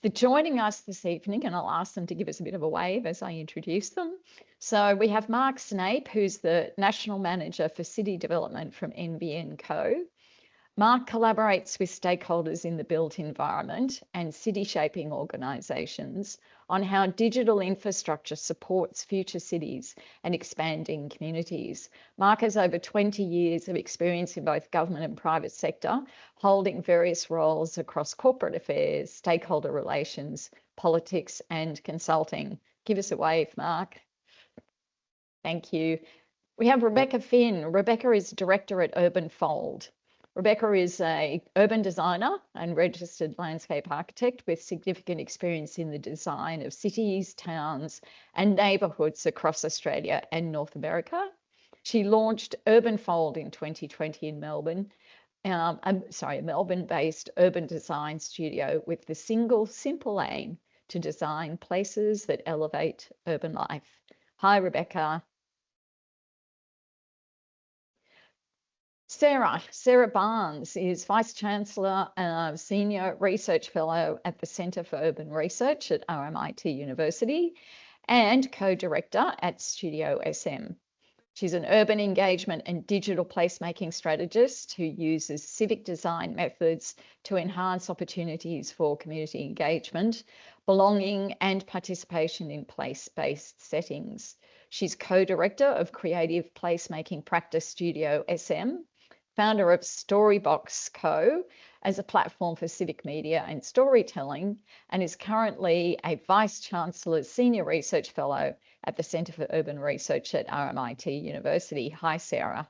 for joining us this evening, and I'll ask them to give us a bit of a wave as I introduce them. So we have Mark Snape, who's the National Manager for City Development from NBN Co. Mark collaborates with stakeholders in the built environment and city shaping organisations on how digital infrastructure supports future cities and expanding communities. Mark has over 20 years of experience in both government and private sector, holding various roles across corporate affairs, stakeholder relations, politics and consulting. Give us a wave, Mark. Thank you. We have Rebecca Finn. Rebecca is Director at Urbanfold. Rebecca is an urban designer and registered landscape architect with significant experience in the design of cities, towns, and neighbourhoods across Australia and North America. She launched Urbanfold in 2020 in Melbourne, a Melbourne-based urban design studio with the single simple aim to design places that elevate urban life. Hi, Rebecca. Sarah Barnes is Vice-Chancellor, Senior Research Fellow at the Centre for Urban Research at RMIT University and Co-Director at Studio SM. She's an urban engagement and digital placemaking strategist who uses civic design methods to enhance opportunities for community engagement, belonging and participation in place-based settings. She's co-director of creative placemaking practice Studio SM, founder of Storybox Co. as a platform for civic media and storytelling, and is currently a Vice-Chancellor Senior Research Fellow at the Centre for Urban Research at RMIT University. Hi, Sarah.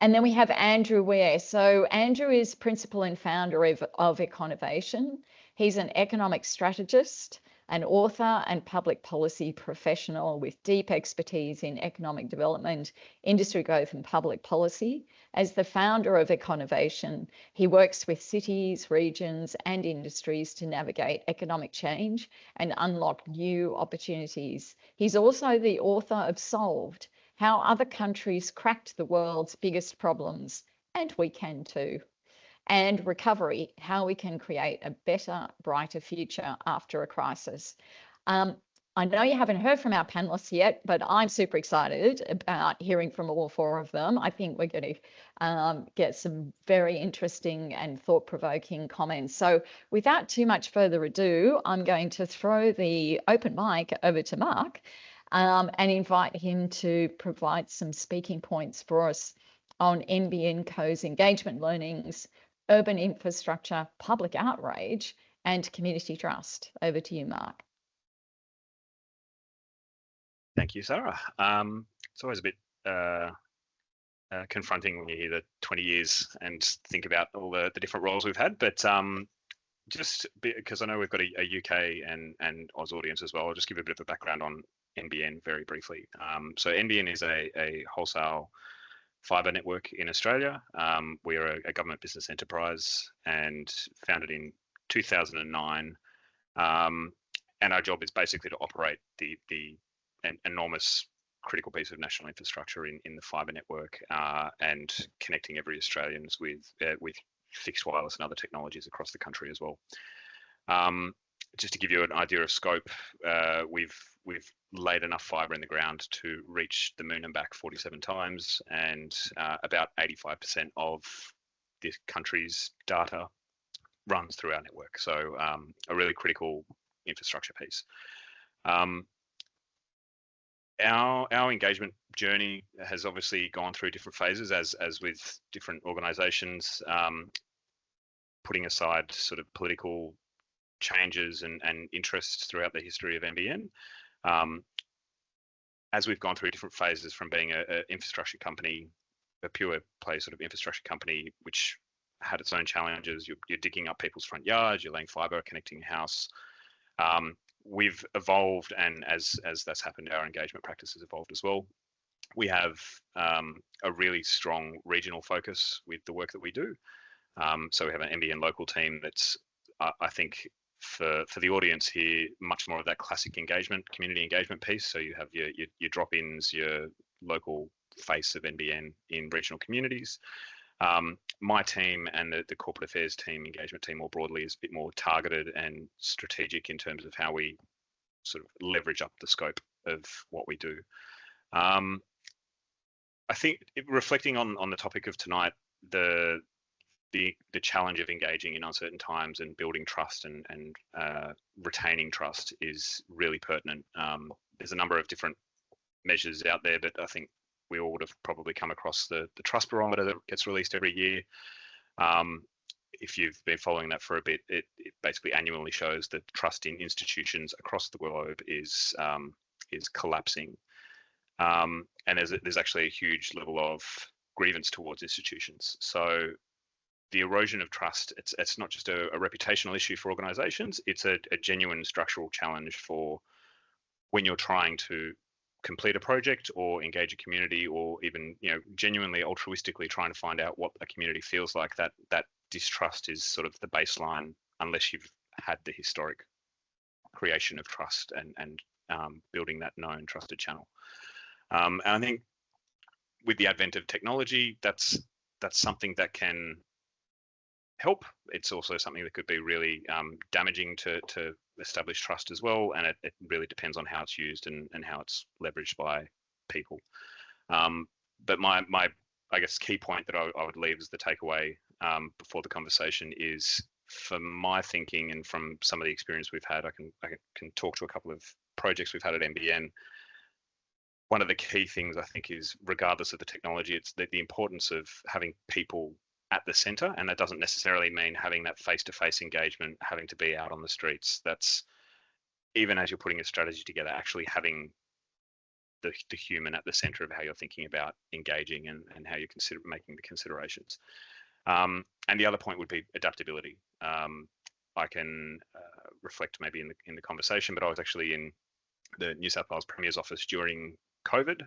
And then we have Andrew Ware. So Andrew is Principal and Founder of Econovation. He's an economic strategist, an author and public policy professional with deep expertise in economic development, industry growth and public policy. As the founder of Econovation, he works with cities, regions and industries to navigate economic change and unlock new opportunities. He's also the author of Solved, How Other Countries Cracked the World's Biggest Problems, and we can too. And Recovery, How We Can Create a Better, Brighter Future After a Crisis. I know you haven't heard from our panelists yet, but I'm super excited about hearing from all four of them. I think we're going to get some very interesting and thought-provoking comments. So without too much further ado, I'm going to throw the open mic over to Mark and invite him to provide some speaking points for us on NBN Co's engagement learnings, urban infrastructure, public outrage, and community trust. Over to you, Mark. Thank you, Sarah. It's always a bit confronting when you hear the 20 years and think about all the different roles we've had, but just because I know we've got a UK and Oz audience as well, I'll just give a bit of a background on NBN very briefly. So NBN is a wholesale fibre network in Australia. We are a government business enterprise and founded in 2009. And our job is basically to operate an enormous critical piece of national infrastructure in the fibre network and connecting every Australian with fixed wireless and other technologies across the country as well. Just to give you an idea of scope, we've laid enough fibre in the ground to reach the moon and back 47 times, and about 85% of this country's data runs through our network. So a really critical infrastructure piece. Our engagement journey has obviously gone through different phases as with different organisations, putting aside sort of political changes and interests throughout the history of NBN. As we've gone through different phases from being an infrastructure company, a pure play sort of infrastructure company, which had its own challenges. You're digging up people's front yards, you're laying fibre, connecting a house. We've evolved, and as that's happened, our engagement practice has evolved as well. We have a really strong regional focus with the work that we do. So we have an NBN local team that's, I think, for the audience here, much more of that classic engagement, community engagement piece. So you have your drop-ins, your local face of NBN in regional communities. My team and the corporate affairs team, engagement team more broadly, is a bit more targeted and strategic in terms of how we sort of leverage up the scope of what we do. I think reflecting on the topic of tonight, the challenge of engaging in uncertain times and building trust and retaining trust is really pertinent. There's a number of different measures out there, but I think we all would have probably come across the trust barometer that gets released every year. If you've been following that for a bit, it basically annually shows that trust in institutions across the globe is collapsing, and there's actually a huge level of grievance towards institutions. So the erosion of trust, it's not just a reputational issue for organisations; it's a genuine structural challenge for when you're trying to complete a project or engage a community, or even genuinely altruistically trying to find out what a community feels like. That distrust is sort of the baseline, unless you've had the historic creation of trust and building that known trusted channel. And I think with the advent of technology, that's something that can help. It's also something that could be really damaging to establish trust as well, and it really depends on how it's used and how it's leveraged by people. But my I guess key point that I would leave as the takeaway before the conversation is, for my thinking and from some of the experience we've had, I can talk to a couple of projects we've had at NBN. One of the key things I think is, regardless of the technology, it's the importance of having people at the center, and that doesn't necessarily mean having that face-to-face engagement, having to be out on the streets. That's, even as you're putting a strategy together, actually having the human at the center of how you're thinking about engaging and how you consider making the considerations. And the other point would be adaptability. I can reflect maybe in the conversation, but I was actually in the New South Wales Premier's office during COVID,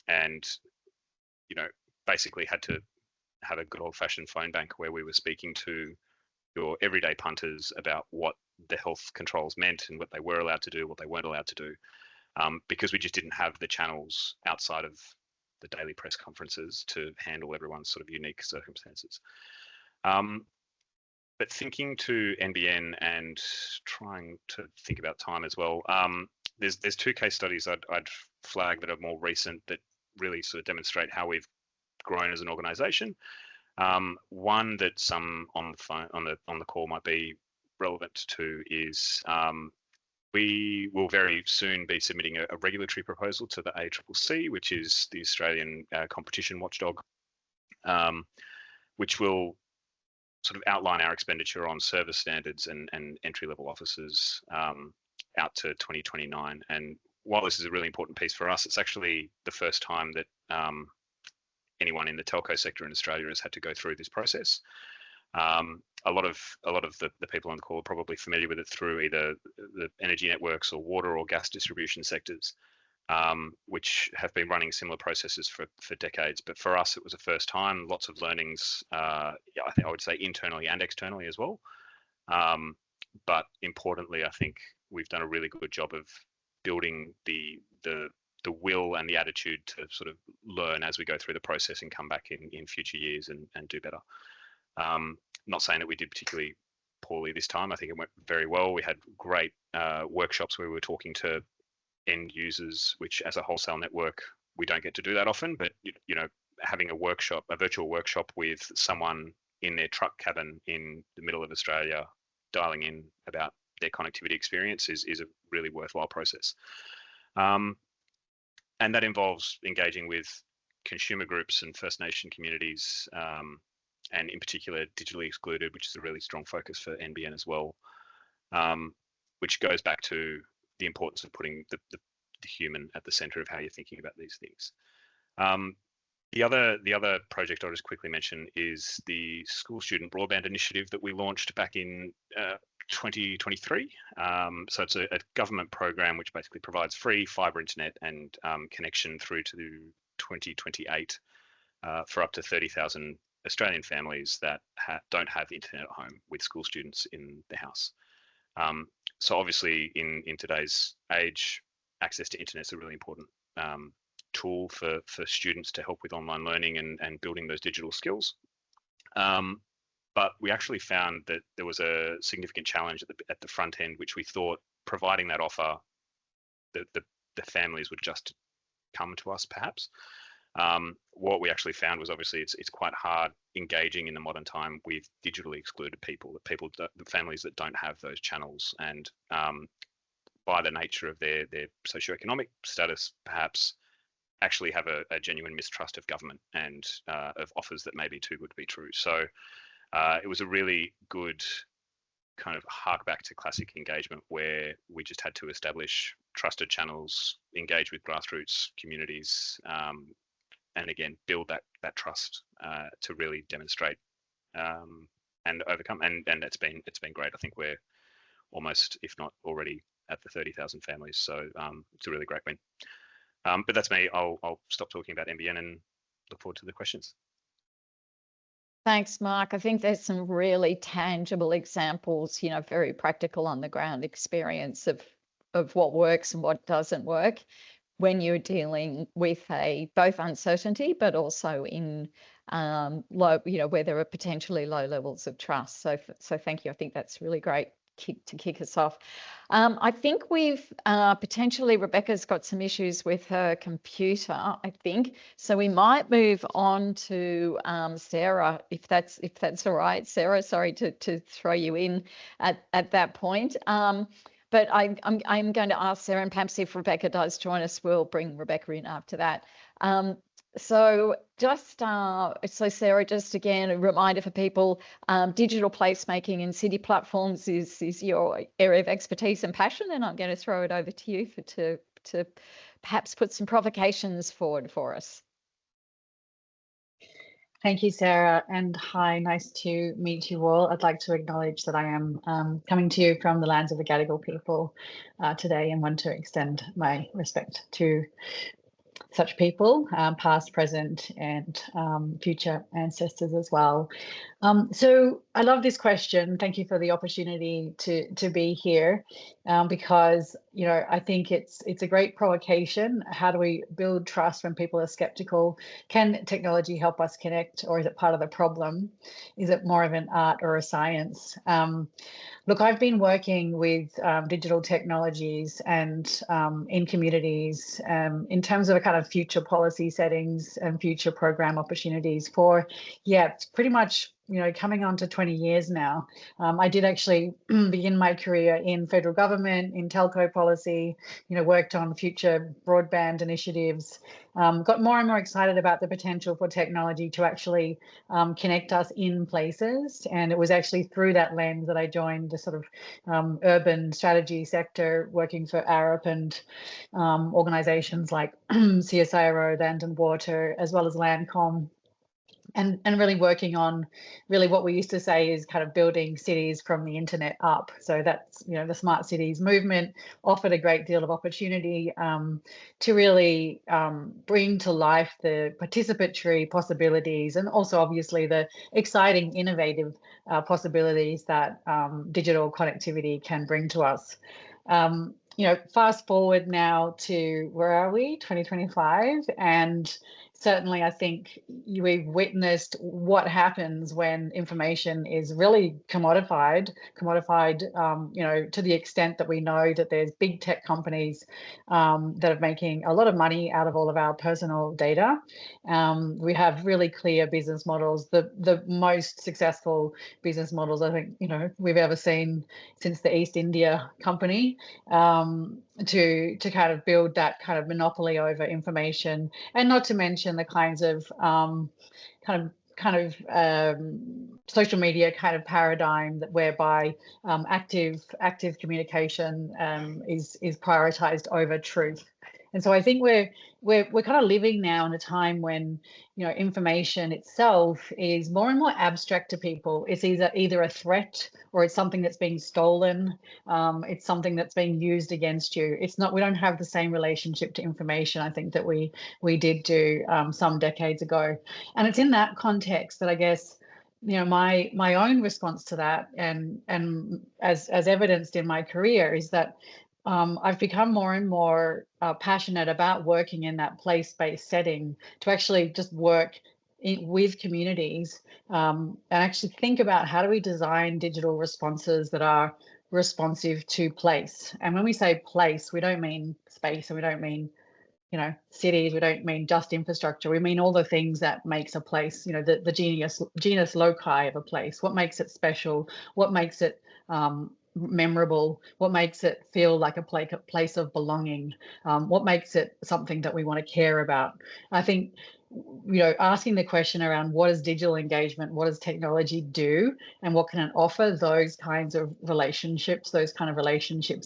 and basically had to have a good old-fashioned phone bank where we were speaking to your everyday punters about what the health controls meant and what they were allowed to do, what they weren't allowed to do, because we just didn't have the channels outside of the daily press conferences to handle everyone's sort of unique circumstances. But thinking to NBN and trying to think about time as well, there's two case studies I'd flag that are more recent that really sort of demonstrate how we've grown as an organisation. One that some on the call might be relevant to is we will very soon be submitting a regulatory proposal to the ACCC, which is the Australian competition watchdog, which will sort of outline our expenditure on service standards and entry-level officers out to 2029. And while this is a really important piece for us, it's actually the first time that anyone in the telco sector in Australia has had to go through this process. A lot of the people on the call are probably familiar with it through either the energy networks or water or gas distribution sectors, which have been running similar processes for decades. But for us, it was a first time. Lots of learnings. I think I would say internally and externally as well. But importantly, I think we've done a really good job of building the will and the attitude to sort of learn as we go through the process and come back in future years and do better. Not saying that we did particularly poorly this time. I think it went very well. We had great workshops where we were talking to end users, which as a wholesale network, we don't get to do that often, but having a virtual workshop with someone in their truck cabin in the middle of Australia dialing in about their connectivity experience is a really worthwhile process. And that involves engaging with consumer groups and First Nation communities, and in particular digitally excluded, which is a really strong focus for NBN as well, which goes back to the importance of putting the human at the center of how you're thinking about these things. The other project I'll just quickly mention is the School Student Broadband Initiative that we launched back in 2023. So it's a government program which basically provides free fibre internet and connection through to 2028 for up to 30,000 Australian families that don't have internet at home with school students in the house. So obviously in today's age, access to internet is a really important tool for students to help with online learning and building those digital skills. But we actually found that there was a significant challenge at the front end, which we thought providing that offer, the families would just come to us perhaps. What we actually found was obviously it's quite hard engaging in the modern time with digitally excluded people, the families that don't have those channels, and by the nature of their socioeconomic status, perhaps actually have a genuine mistrust of government and of offers that may be too good to be true. So it was a really good kind of hark back to classic engagement, where we just had to establish trusted channels, engage with grassroots communities, and again build that trust to really demonstrate and overcome. And it's been great. I think we're almost, if not already, at the 30,000 families. So it's a really great win. But that's me. I'll stop talking about NBN and look forward to the questions. Thanks, Mark. I think there's some really tangible examples, very practical on the ground experience of what works and what doesn't work when you're dealing with both uncertainty, but also in low, where there are potentially low levels of trust. So thank you. I think that's really great to kick us off. I think we've potentially, Rebecca's got some issues with her computer, I think. So we might move on to Sarah, if that's all right. Sarah, sorry to throw you in at that point. But I'm going to ask Sarah, and perhaps if Rebecca does join us, we'll bring Rebecca in after that. So Sarah, just again, a reminder for people, digital placemaking in city platforms is your area of expertise and passion, and I'm going to throw it over to you to perhaps put some provocations forward for us. Thank you, Sarah, and hi, nice to meet you all. I'd like to acknowledge that I am coming to you from the lands of the Gadigal people today, and want to extend my respect to such people, past, present, and future ancestors as well. So I love this question. Thank you for the opportunity to be here, because I think it's a great provocation. How do we build trust when people are skeptical? Can technology help us connect, or is it part of the problem? Is it more of an art or a science? Look, I've been working with digital technologies and in communities in terms of a kind of future policy settings and future program opportunities for, it's pretty much coming on to 20 years now. I did actually begin my career in federal government, in telco policy, worked on future broadband initiatives, got more and more excited about the potential for technology to actually connect us in places. And it was actually through that lens that I joined the sort of urban strategy sector, working for Arup and organizations like CSIRO, Land and Water, as well as Landcom. And really working on what we used to say is kind of building cities from the internet up. So that's, the smart cities movement offered a great deal of opportunity to really bring to life the participatory possibilities, and also obviously the exciting, innovative possibilities that digital connectivity can bring to us. Fast forward now to, where are we, 2025, and certainly I think we've witnessed what happens when information is really commodified, to the extent that we know that there's big tech companies that are making a lot of money out of all of our personal data. We have really clear business models, the most successful business models I think, we've ever seen since the East India Company, to kind of build that kind of monopoly over information, and not to mention the kinds of social media kind of paradigm that whereby active communication is prioritized over truth. And so I think we're kind of living now in a time when information itself is more and more abstract to people. It's either a threat, or it's something that's being stolen. It's something that's being used against you. It's not. We don't have the same relationship to information, I think, that we did do some decades ago. And it's in that context that I guess my own response to that, and as evidenced in my career, is that I've become more and more passionate about working in that place-based setting to actually just work with communities and actually think about how do we design digital responses that are responsive to place. And when we say place, we don't mean space, and we don't mean, you know, cities, we don't mean just infrastructure, we mean all the things that makes a place, you know, the genus loci of a place, what makes it special, what makes it memorable, what makes it feel like a place of belonging, what makes it something that we want to care about. I think, you know, asking the question around what is digital engagement, what does technology do, and what can it offer those kinds of relationships,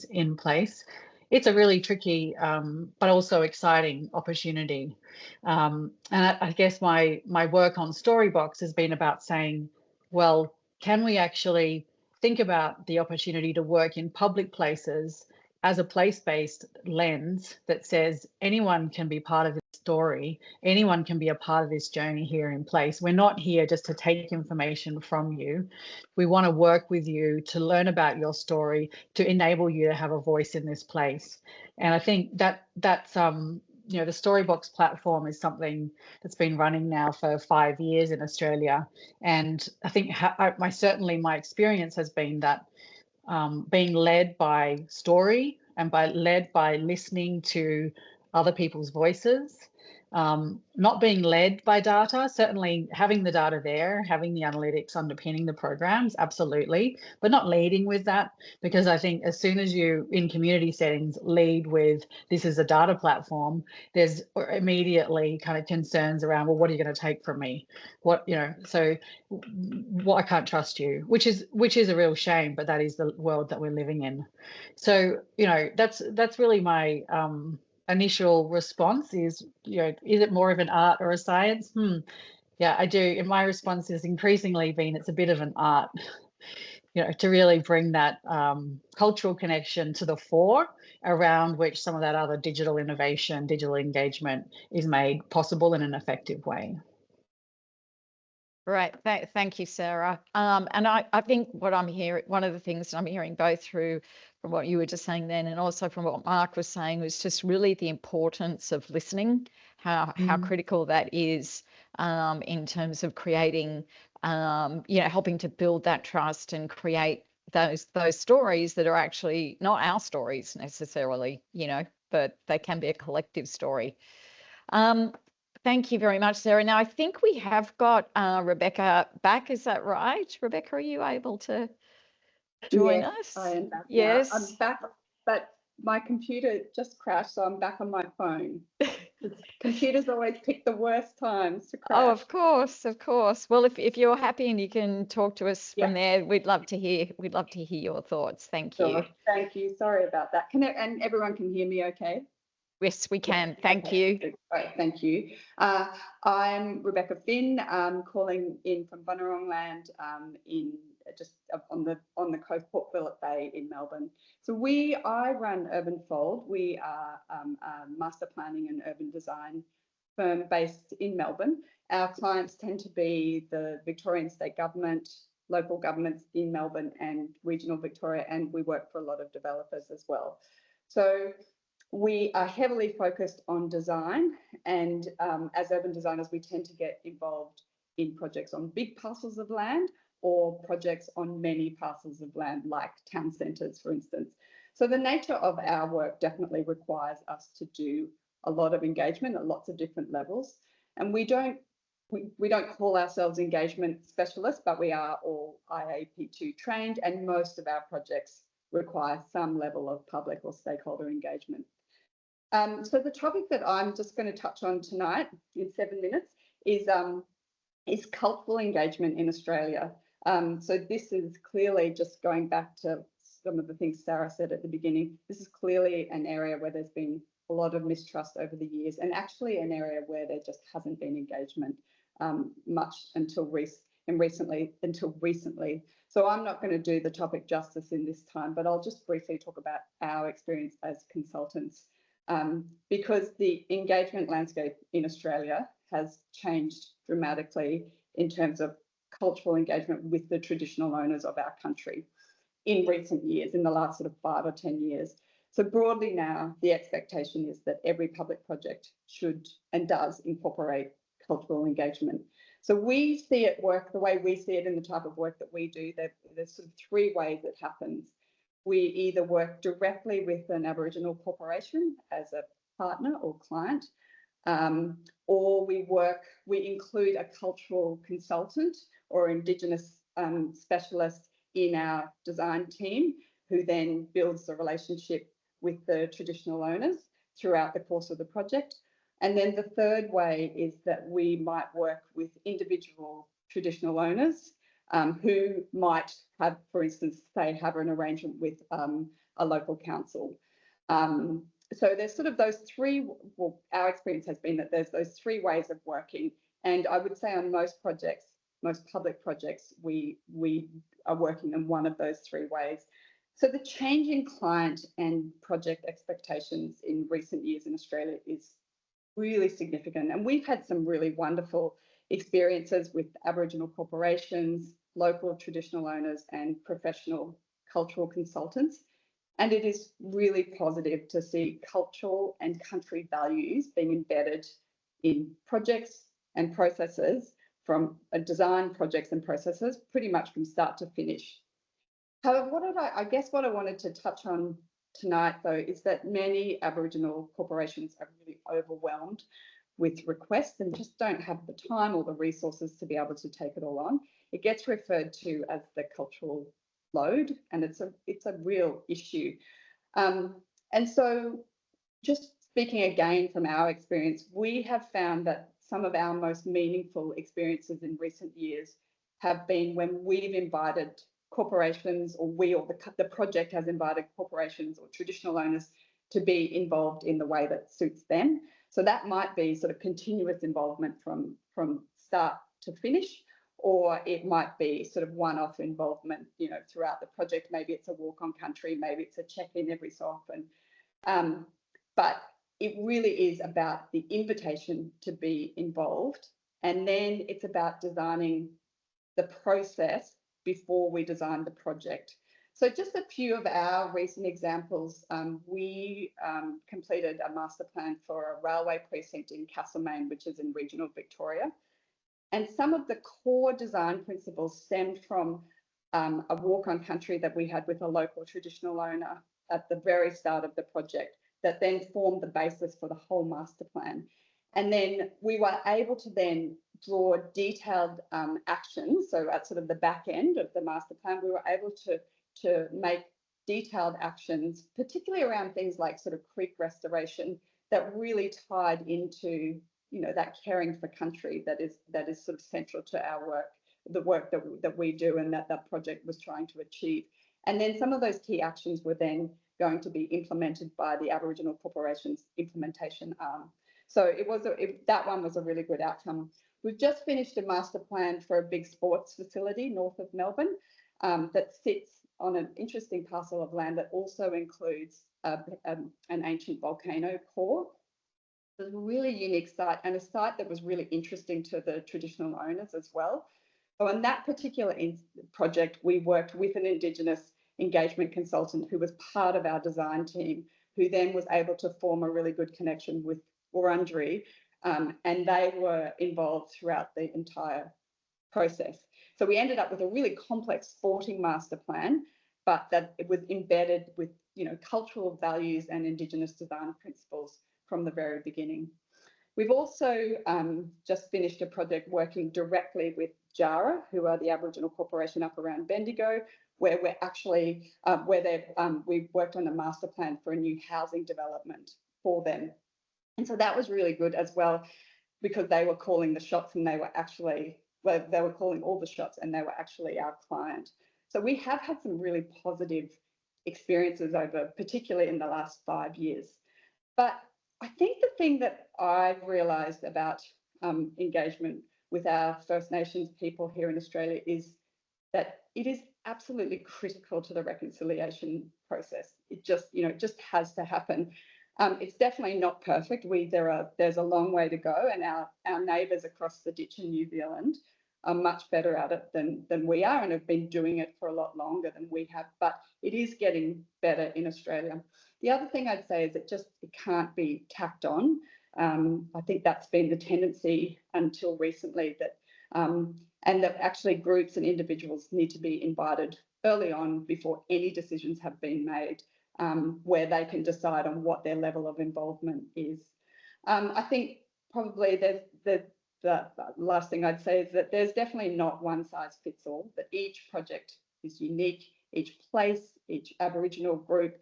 in place. It's a really tricky but also exciting opportunity. And I guess my work on Storybox has been about saying, well, can we actually think about the opportunity to work in public places as a place-based lens that says anyone can be part of this story, anyone can be a part of this journey here in place. We're not here just to take information from you. We want to work with you to learn about your story, to enable you to have a voice in this place. And I think that's you know, the Storybox platform is something that's been running now for 5 years in Australia. And I think certainly my experience has been that being led by story and led by listening to other people's voices, not being led by data, certainly having the data there, having the analytics underpinning the programs, absolutely, but not leading with that, because I think as soon as you, in community settings, lead with this is a data platform, there's immediately kind of concerns around, well, what are you going to take from me? What, you know, so what, I can't trust you, which is a real shame, but that is the world that we're living in. So, you know, that's really my initial response is, you know, is it more of an art or a science? Yeah, I do. And my response has increasingly been it's a bit of an art, you know, to really bring that cultural connection to the fore, around which some of that other digital innovation, digital engagement is made possible in an effective way. Right. Thank you, Sarah. And I think what I'm hearing, one of the things that I'm hearing both through from what you were just saying then and also from what Mark was saying was just really the importance of listening, how critical that is in terms of creating, you know, helping to build that trust and create those stories that are actually not our stories necessarily, you know, but they can be a collective story. Thank you very much, Sarah. Now, I think we have got Rebecca back. Is that right? Rebecca, are you able to join us? I am back. Yes. Now. I'm back, but my computer just crashed, so I'm back on my phone. Computers always pick the worst times to crash. Oh, of course, of course. Well, if you're happy and you can talk to us from there, we'd love to hear your thoughts. Thank you. Sure. Thank you. Sorry about that. And everyone can hear me okay? Yes, we can. Thank you. Great, thank you. I'm Rebecca Finn, calling in from Bunurong Land in just on the coast, Port Phillip Bay in Melbourne. So I run Urban Fold. We are a master planning and urban design firm based in Melbourne. Our clients tend to be the Victorian state government, local governments in Melbourne and regional Victoria, and we work for a lot of developers as well. So we are heavily focused on design, and as urban designers, we tend to get involved in projects on big parcels of land or projects on many parcels of land, like town centres, for instance. So the nature of our work definitely requires us to do a lot of engagement at lots of different levels. And we don't call ourselves engagement specialists, but we are all IAP2 trained, and most of our projects require some level of public or stakeholder engagement. So the topic that I'm just going to touch on tonight in 7 minutes is cultural engagement in Australia. So this is clearly, just going back to some of the things Sarah said at the beginning, this is clearly an area where there's been a lot of mistrust over the years, and actually an area where there just hasn't been engagement much until recently. So I'm not going to do the topic justice in this time, but I'll just briefly talk about our experience as consultants. Because the engagement landscape in Australia has changed dramatically in terms of cultural engagement with the traditional owners of our country in recent years, in the last sort of 5 or 10 years. So broadly now, the expectation is that every public project should and does incorporate cultural engagement. So we see it work the way we see it in the type of work that we do. There's sort of three ways it happens. We either work directly with an Aboriginal corporation as a partner or client, or we include a cultural consultant or Indigenous specialist in our design team, who then builds the relationship with the traditional owners throughout the course of the project. And then the third way is that we might work with individual traditional owners who might have, for instance, say, have an arrangement with a local council. So there's sort of those three, well, our experience has been that there's those three ways of working. And I would say on most projects, most public projects, we are working in one of those three ways. So the change in client and project expectations in recent years in Australia is really significant. And we've had some really wonderful experiences with Aboriginal corporations, local traditional owners, and professional cultural consultants. And it is really positive to see cultural and country values being embedded in projects and processes, from design projects and processes, pretty much from start to finish. However, I guess what I wanted to touch on tonight, though, is that many Aboriginal corporations are really overwhelmed with requests and just don't have the time or the resources to be able to take it all on. It gets referred to as the cultural load, and it's a real issue. And so, just speaking again from our experience, we have found that some of our most meaningful experiences in recent years have been when we've invited corporations, or the project has invited corporations or traditional owners to be involved in the way that suits them. So that might be sort of continuous involvement from start to finish, or it might be sort of one-off involvement, you know, throughout the project. Maybe it's a walk on country, maybe it's a check-in every so often. But it really is about the invitation to be involved, and then it's about designing the process before we design the project. So just a few of our recent examples. We completed a master plan for a railway precinct in Castlemaine, which is in regional Victoria. And some of the core design principles stemmed from a walk on country that we had with a local traditional owner at the very start of the project, that then formed the basis for the whole master plan. And then we were able to then draw detailed actions. So at sort of the back end of the master plan, we were able to make detailed actions, particularly around things like sort of creek restoration, that really tied into, you know, that caring for country that is sort of central to our work, the work that we do and that project was trying to achieve. And then some of those key actions were then going to be implemented by the Aboriginal Corporation's implementation arm. So that one was a really good outcome. We've just finished a master plan for a big sports facility north of Melbourne that sits on an interesting parcel of land that also includes an ancient volcano core. It's a really unique site, and a site that was really interesting to the traditional owners as well. So on that particular project, we worked with an Indigenous engagement consultant who was part of our design team, who then was able to form a really good connection with Wurundjeri, and they were involved throughout the entire process. So we ended up with a really complex sporting master plan, but that it was embedded with, you know, cultural values and Indigenous design principles from the very beginning. We've also just finished a project working directly with Jara, who are the Aboriginal corporation up around Bendigo, where we're actually we've worked on a master plan for a new housing development for them. And so that was really good as well, because they were calling the shots, and they were calling all the shots, and they were actually our client. So we have had some really positive experiences over, particularly in the last 5 years. But I think the thing that I've realised about engagement with our First Nations people here in Australia is that it is absolutely critical to the reconciliation process. It just, you know, it just has to happen. It's definitely not perfect. There's a long way to go, and our neighbours across the ditch in New Zealand much better at it than we are and have been doing it for a lot longer than we have. But it is getting better in Australia. The other thing I'd say is it can't be tacked on. I think that's been the tendency until recently, that and that actually groups and individuals need to be invited early on before any decisions have been made, where they can decide on what their level of involvement is. I think probably the last thing I'd say is that there's definitely not one size fits all, that each project is unique, each place, each Aboriginal group,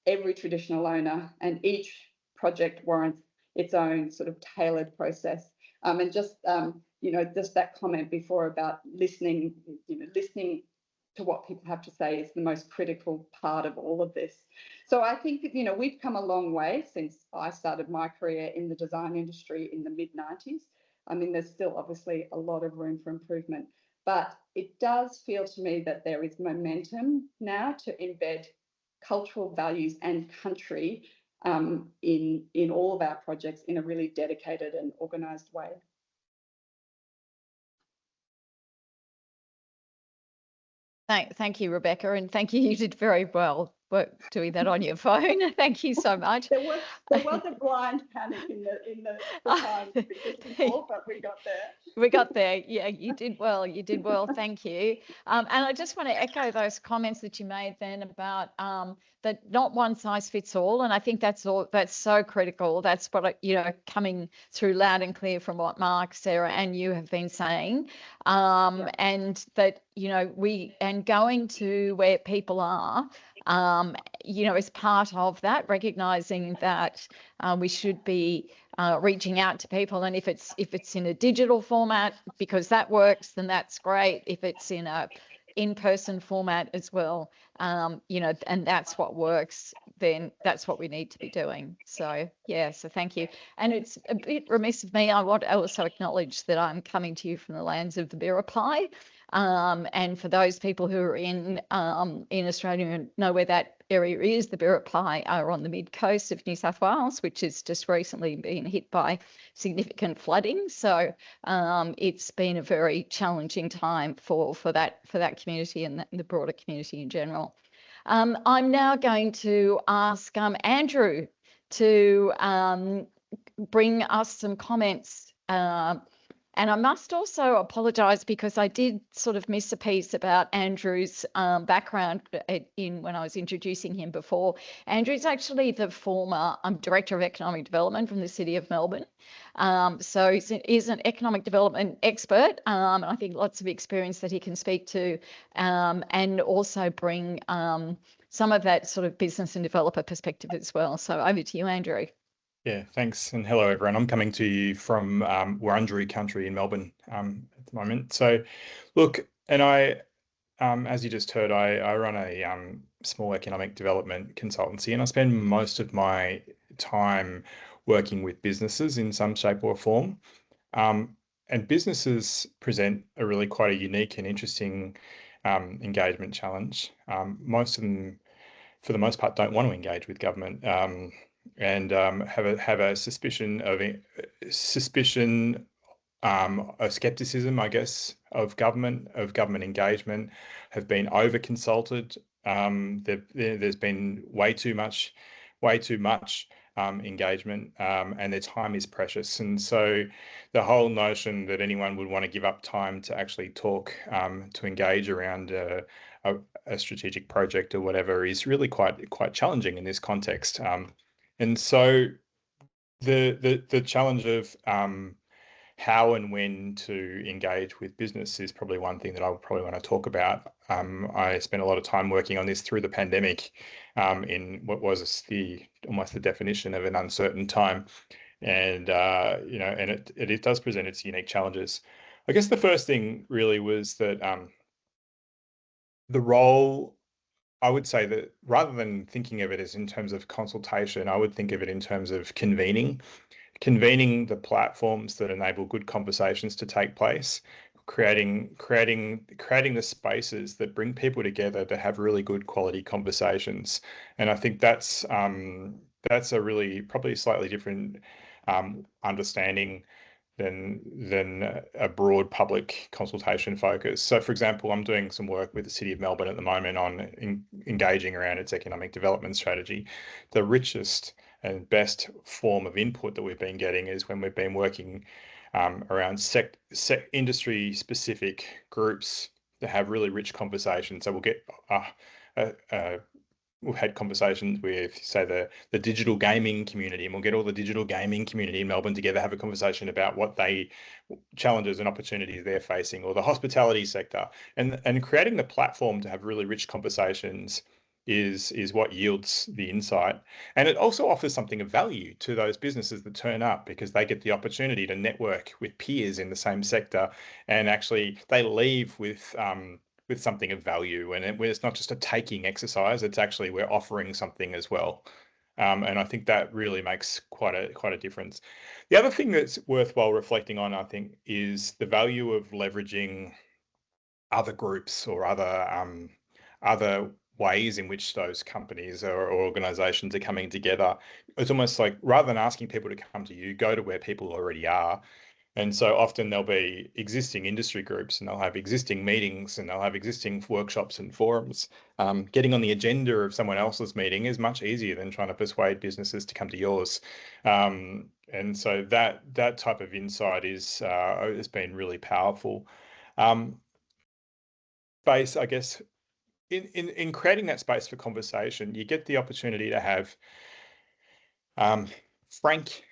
every traditional owner, and each project warrants its own sort of tailored process. And just just that comment before about listening, listening to what people have to say is the most critical part of all of this. So I think that, we've come a long way since I started my career in the design industry in the mid-90s. I mean, there's still obviously a lot of room for improvement, but it does feel to me that there is momentum now to embed cultural values and country in all of our projects in a really dedicated and organised way. Thank you, Rebecca, and thank you. You did very well doing that on your phone. Thank you so much. There was a blind panic in the time before, but we got there. We got there. Yeah, you did well. You did well. Thank you. And I just want to echo those comments that you made then about that not one size fits all. And I think that's so critical. That's what coming through loud and clear from what Mark, Sarah, and you have been saying. And that and going to where people are. As part of that, recognizing that we should be reaching out to people, and if it's in a digital format because that works, then that's great. If it's in a in-person format as well, and that's what works, then that's what we need to be doing. So so thank you. And it's a bit remiss of me, I want to also acknowledge that I'm coming to you from the lands of the Biripi. And for those people who are in Australia and know where that area is, the Biripi are on the mid-coast of New South Wales, which has just recently been hit by significant flooding. So it's been a very challenging time for that community and the broader community in general. I'm now going to ask Andrew to bring us some comments. And I must also apologise because I did sort of miss a piece about Andrew's background when I was introducing him before. Andrew's actually the former Director of Economic Development from the City of Melbourne. So he's an economic development expert, and I think lots of experience that he can speak to and also bring some of that sort of business and developer perspective as well. So over to you, Andrew. Yeah, thanks. And hello, everyone. I'm coming to you from Wurundjeri country in Melbourne at the moment. So look, and I, as you just heard, I run a small economic development consultancy, and I spend most of my time working with businesses in some shape or form. And businesses present a really quite a unique and interesting engagement challenge. Most of them, for the most part, don't want to engage with government. And have a suspicion, a skepticism, I guess, of government engagement, have been over consulted. There's been way too much engagement, and their time is precious. And so the whole notion that anyone would want to give up time to actually talk, to engage around a strategic project or whatever is really quite challenging in this context. And so the challenge of how and when to engage with business is probably one thing that I would probably want to talk about. I spent a lot of time working on this through the pandemic in what was almost the definition of an uncertain time. And, and it does present its unique challenges. I guess the first thing really was that the role, I would say that rather than thinking of it as in terms of consultation, I would think of it in terms of convening the platforms that enable good conversations to take place, creating the spaces that bring people together to have really good quality conversations. And I think that's a really probably slightly different understanding a broad public consultation focus. So, for example, I'm doing some work with the City of Melbourne at the moment on engaging around its economic development strategy. The richest and best form of input that we've been getting is when we've been working around industry-specific groups to have really rich conversations. So we'll get we've had conversations with, say, the digital gaming community, and we'll get all the digital gaming community in Melbourne together, have a conversation about what challenges and opportunities they're facing, or the hospitality sector, and creating the platform to have really rich conversations is what yields the insight. And it also offers something of value to those businesses that turn up, because they get the opportunity to network with peers in the same sector, and actually they leave with something of value, and it's not just a taking exercise, it's actually we're offering something as well. And I think that really makes quite a difference. The other thing that's worthwhile reflecting on, I think, is the value of leveraging other groups or other ways in which those companies or organizations are coming together. It's almost like, rather than asking people to come to you, go to where people already are. And so often there'll be existing industry groups, and they'll have existing meetings, and they'll have existing workshops and forums. Getting on the agenda of someone else's meeting is much easier than trying to persuade businesses to come to yours. And so that type of insight has been really powerful. Space, I guess, in creating that space for conversation, you get the opportunity to have frank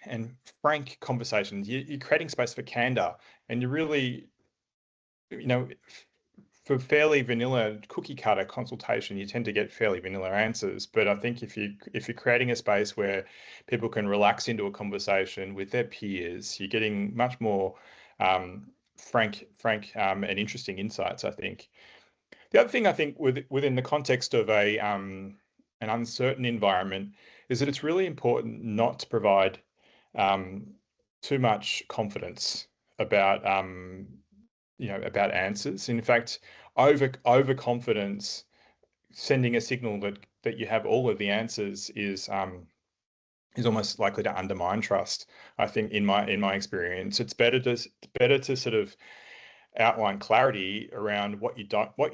conversations. You're creating space for candor, and you really, for fairly vanilla cookie cutter consultation, you tend to get fairly vanilla answers. But I think if you're creating a space where people can relax into a conversation with their peers, you're getting much more frank and interesting insights, I think. The other thing I think within the context of an uncertain environment is that it's really important not to provide too much confidence about about answers. In fact, overconfidence, sending a signal that you have all of the answers is almost likely to undermine trust. I think in my experience, it's better to sort of outline clarity around what you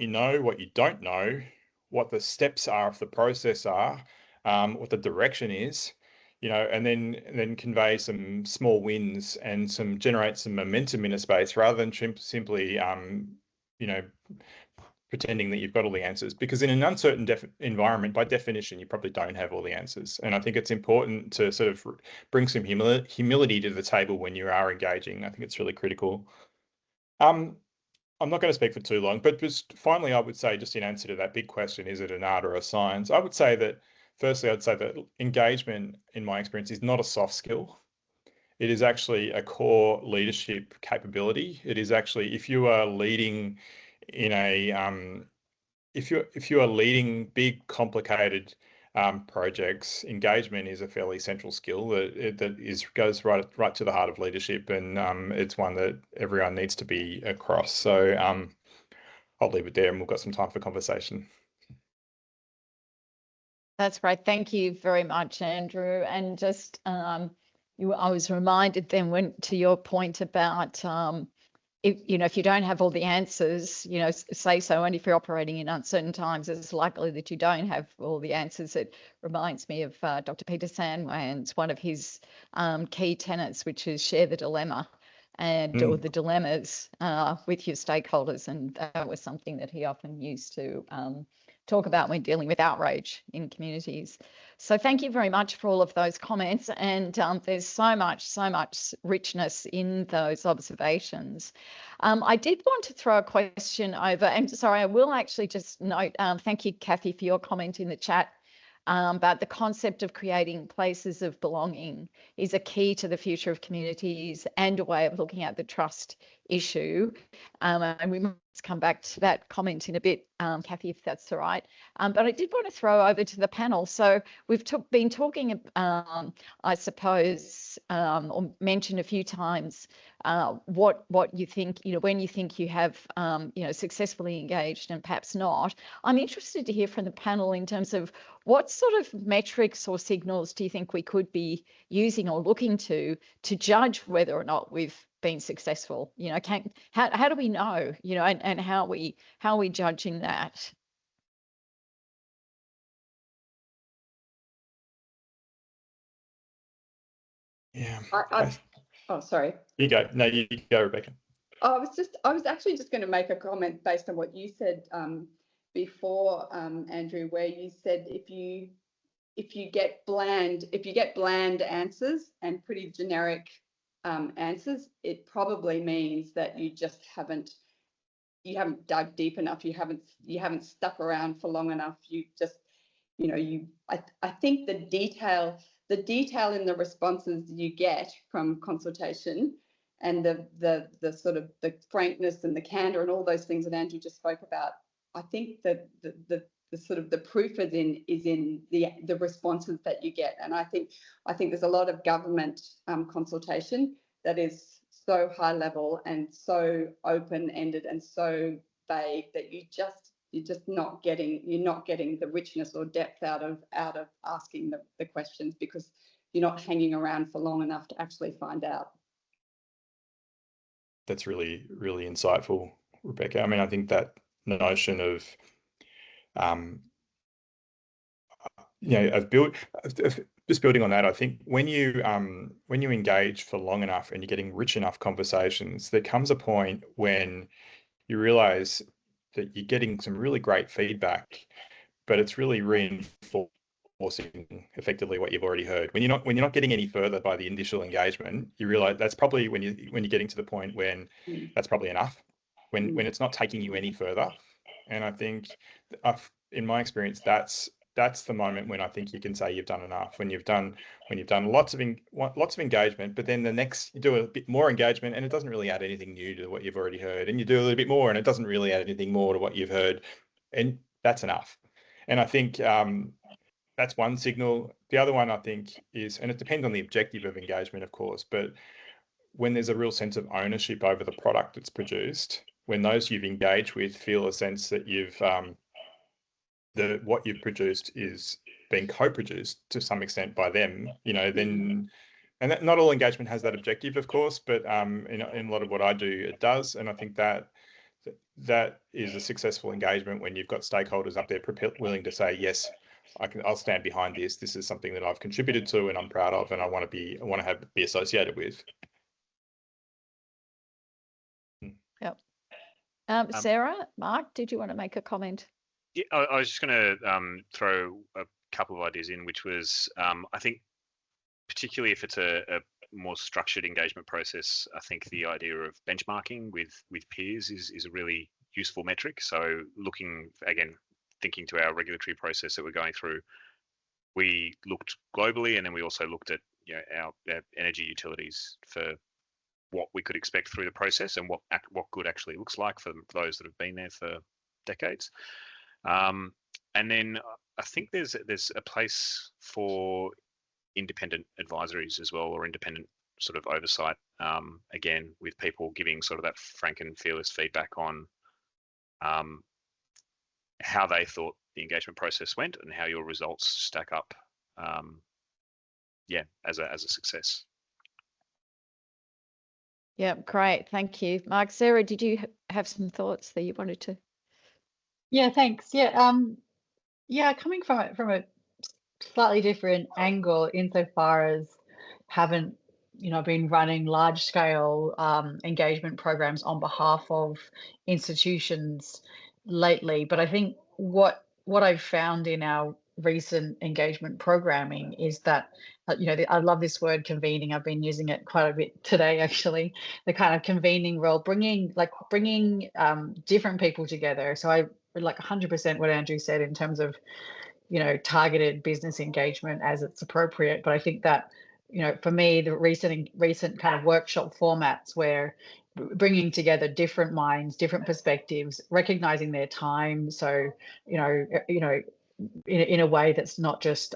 know, what you don't know, what the steps are of the process are, what the direction is, and then convey some small wins and generate some momentum in a space, rather than simply pretending that you've got all the answers. Because in an uncertain environment, by definition, you probably don't have all the answers. And I think it's important to sort of bring some humility to the table when you are engaging. I think it's really critical. I'm not going to speak for too long, but just finally, I would say, just in answer to that big question, is it an art or a science? I would say that, firstly, I'd say that engagement, in my experience, is not a soft skill. It is actually a core leadership capability. It is actually, if you are leading in if you are leading big, complicated projects, engagement is a fairly central skill that goes right to the heart of leadership, and it's one that everyone needs to be across. So I'll leave it there, and we've got some time for conversation. That's great. Thank you very much, Andrew. And just I was reminded then to your point about if you don't have all the answers, say so. And if you're operating in uncertain times, it's likely that you don't have all the answers. It reminds me of Dr. Peter Sandwan's one of his key tenets, which is share the dilemma or the dilemmas with your stakeholders. And that was something that he often used to talk about when dealing with outrage in communities. So thank you very much for all of those comments. And there's so much richness in those observations. I did want to throw a question over, and sorry, I will actually just note, thank you, Kathy, for your comment in the chat about the concept of creating places of belonging is a key to the future of communities and a way of looking at the trust issue. And we must come back to that comment in a bit Kathy, if that's all right. But I did want to throw over to the panel. So we've been talking, I suppose, or mentioned a few times what you think, when you think you have, successfully engaged and perhaps not. I'm interested to hear from the panel in terms of what sort of metrics or signals do you think we could be using or looking to judge whether or not we've been successful? How do we know, and how are we judging that? Yeah. Oh, sorry. You go. No, you go, Rebecca. I was actually just going to make a comment based on what you said before, Andrew, where you said if you get bland answers and pretty generic answers, it probably means that you just haven't dug deep enough. You haven't stuck around for long enough. You just, I think the detail in the responses you get from consultation and the sort of the frankness and the candor and all those things that Andrew just spoke about, I think that the sort of the proof is in the responses that you get. And I think there's a lot of government consultation that is so high level and so open-ended and so vague that you're just not getting the richness or depth out of asking the questions, because you're not hanging around for long enough to actually find out. That's really, really insightful, Rebecca. I mean, I think that notion of just building on that, I think when you engage for long enough and you're getting rich enough conversations, there comes a point when you realize that you're getting some really great feedback, but it's really reinforcing effectively what you've already heard. When you're not getting any further by the initial engagement, you realize that's probably when you're getting to the point when that's probably enough, when it's not taking you any further. And I think in my experience, that's the moment when I think you can say you've done enough, when you've done lots of engagement, but then the next you do a bit more engagement and it doesn't really add anything new to what you've already heard, and you do a little bit more and it doesn't really add anything more to what you've heard, and that's enough. And I think that's one signal. The other one I think is, and it depends on the objective of engagement, of course, but when there's a real sense of ownership over the product that's produced, when those you've engaged with feel a sense that what you've produced is being co-produced to some extent by them, then, and that not all engagement has that objective, of course, but in a lot of what I do, it does. And I think that is a successful engagement when you've got stakeholders up there willing to say, yes, I'll stand behind this. This is something that I've contributed to and I'm proud of, and I want to be associated with. Yep. Sarah, Mark, did you want to make a comment? Yeah, I was just going to throw a couple of ideas in, which was I think particularly if it's a more structured engagement process, I think the idea of benchmarking with peers is a really useful metric. So thinking to our regulatory process that we're going through, we looked globally, and then we also looked at our energy utilities for what we could expect through the process and what good actually looks like for those that have been there for decades. And then I think there's a place for independent advisories as well, or independent sort of oversight, again, with people giving sort of that frank and fearless feedback on how they thought the engagement process went and how your results stack up, as a success. Yeah, great. Thank you. Mark, Sarah, did you have some thoughts that you wanted to? Yeah, thanks. Yeah, coming from a slightly different angle, insofar as haven't been running large scale engagement programs on behalf of institutions lately, but I think what I've found in our recent engagement programming is that I love this word convening. I've been using it quite a bit today, actually. The kind of convening role, bringing different people together. So I like 100% what Andrew said in terms of targeted business engagement as it's appropriate. But I think that for me, the recent kind of workshop formats where bringing together different minds, different perspectives, recognizing their time. So, in a way that's not just,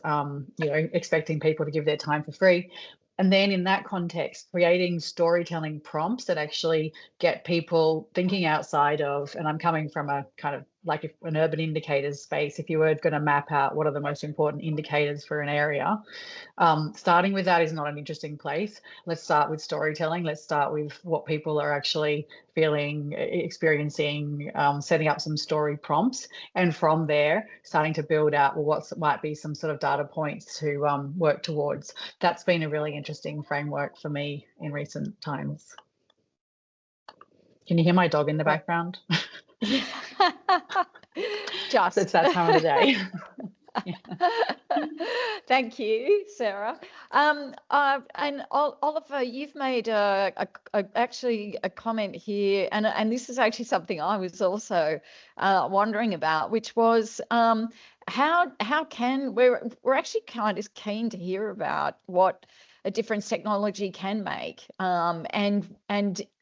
expecting people to give their time for free. And then in that context, creating storytelling prompts that actually get people thinking outside of, and I'm coming from a kind of like an urban indicators space. If you were going to map out what are the most important indicators for an area, starting with that is not an interesting place. Let's start with storytelling. Let's start with what people are actually feeling, experiencing, setting up some story prompts. And from there, starting to build out, well, what might be some sort of data points to work towards. That's been a really interesting framework for me in recent times. Can you hear my dog in the background? Just. It's that time of the day. Thank you, Sarah. And Oliver, you've made actually a comment here, and this is actually something I was also wondering about, which was how can we're actually kind of keen to hear about what a difference technology can make,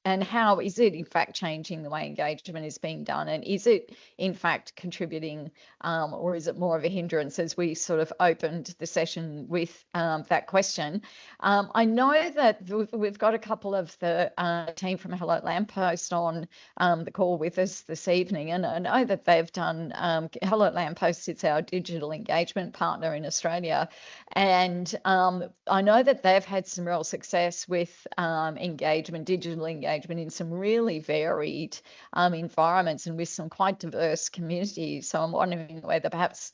and how is it in fact changing the way engagement is being done, and is it in fact contributing, or is it more of a hindrance, as we sort of opened the session with that question. I know that we've got a couple of the team from Hello Lamppost on the call with us this evening, and I know that they've done, Hello Lamppost is our digital engagement partner in Australia, and I know that they've had some real success with digital engagement in some really varied environments and with some quite diverse communities. So I'm wondering whether perhaps